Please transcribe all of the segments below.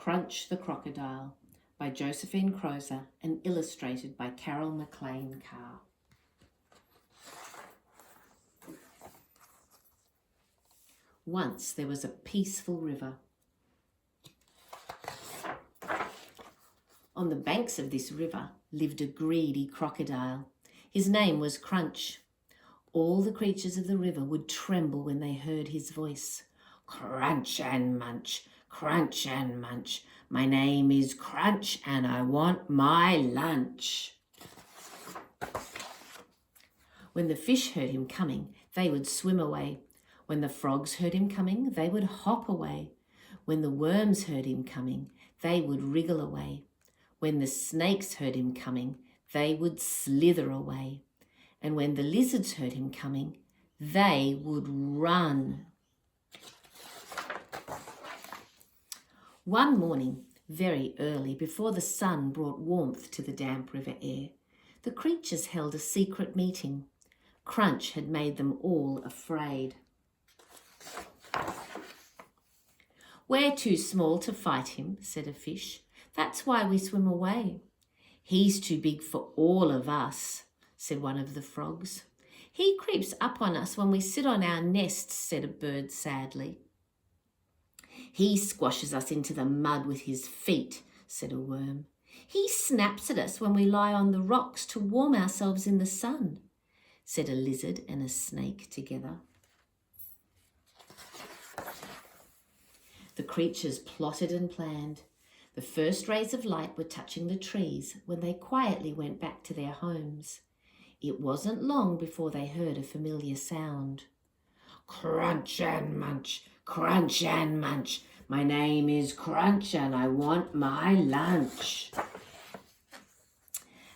Crunch the Crocodile by Josephine Croser and illustrated by McLean-Carr. Once there was a peaceful river. On the banks of this river lived a greedy crocodile. His name was Crunch. All the creatures of the river would tremble when they heard his voice. Crunch and munch, crunch and munch. My name is Crunch and I want my lunch. When the fish heard him coming, they would swim away. When the frogs heard him coming, they would hop away. When the worms heard him coming, they would wriggle away. When the snakes heard him coming, they would slither away. And when the lizards heard him coming, they would run. One morning, very early, before the sun brought warmth to the damp river air, the creatures held a secret meeting. Crunch had made them all afraid. "We're too small to fight him," said a fish. "That's why we swim away." "He's too big for all of us," said one of the frogs. "He creeps up on us when we sit on our nests," said a bird sadly. "He squashes us into the mud with his feet," said a worm. "He snaps at us when we lie on the rocks to warm ourselves in the sun," said a lizard and a snake together. The creatures plotted and planned. The first rays of light were touching the trees when they quietly went back to their homes. It wasn't long before they heard a familiar sound. "Crunch and munch, crunch and munch. My name is Crunch and I want my lunch."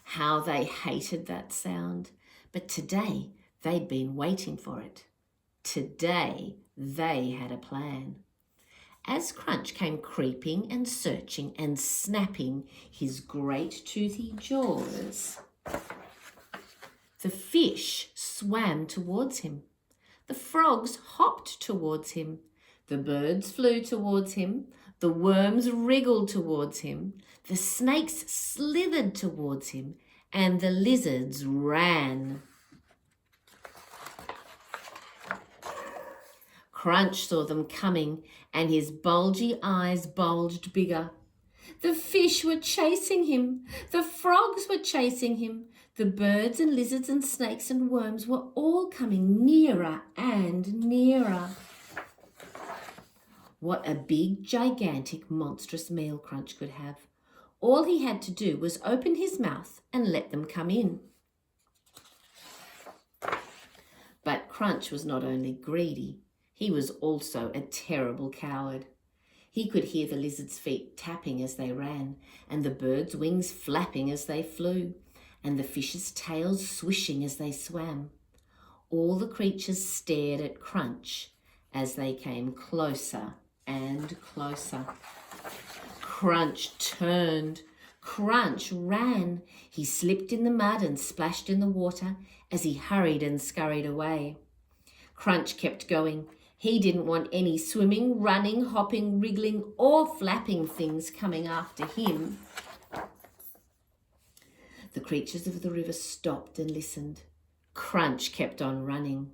How they hated that sound, but today they'd been waiting for it. Today they had a plan. As Crunch came creeping and searching and snapping his great toothy jaws, the fish swam towards him. The frogs hopped towards him. The birds flew towards him. The worms wriggled towards him. The snakes slithered towards him. And the lizards ran. Crunch saw them coming, and his bulgy eyes bulged bigger. The fish were chasing him. The frogs were chasing him. The birds and lizards and snakes and worms were all coming nearer and nearer. What a big, gigantic, monstrous meal Crunch could have. All he had to do was open his mouth and let them come in. But Crunch was not only greedy, he was also a terrible coward. He could hear the lizards' feet tapping as they ran, and the birds' wings flapping as they flew, and the fish's tails swishing as they swam. All the creatures stared at Crunch as they came closer and closer. Crunch turned. Crunch ran. He slipped in the mud and splashed in the water as he hurried and scurried away. Crunch kept going. He didn't want any swimming, running, hopping, wriggling, or flapping things coming after him. The creatures of the river stopped and listened. Crunch kept on running.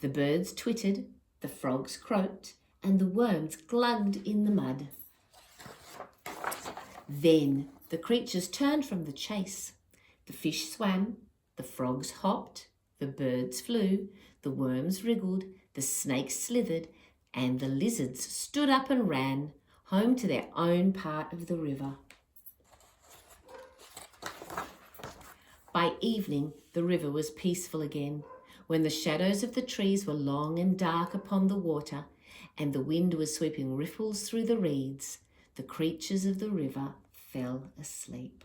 The birds twittered, the frogs croaked, and the worms glugged in the mud. Then the creatures turned from the chase. The fish swam, the frogs hopped, the birds flew, the worms wriggled, the snakes slithered, and the lizards stood up and ran home to their own part of the river. By evening, the river was peaceful again, when the shadows of the trees were long and dark upon the water, and the wind was sweeping ripples through the reeds. The creatures of the river fell asleep.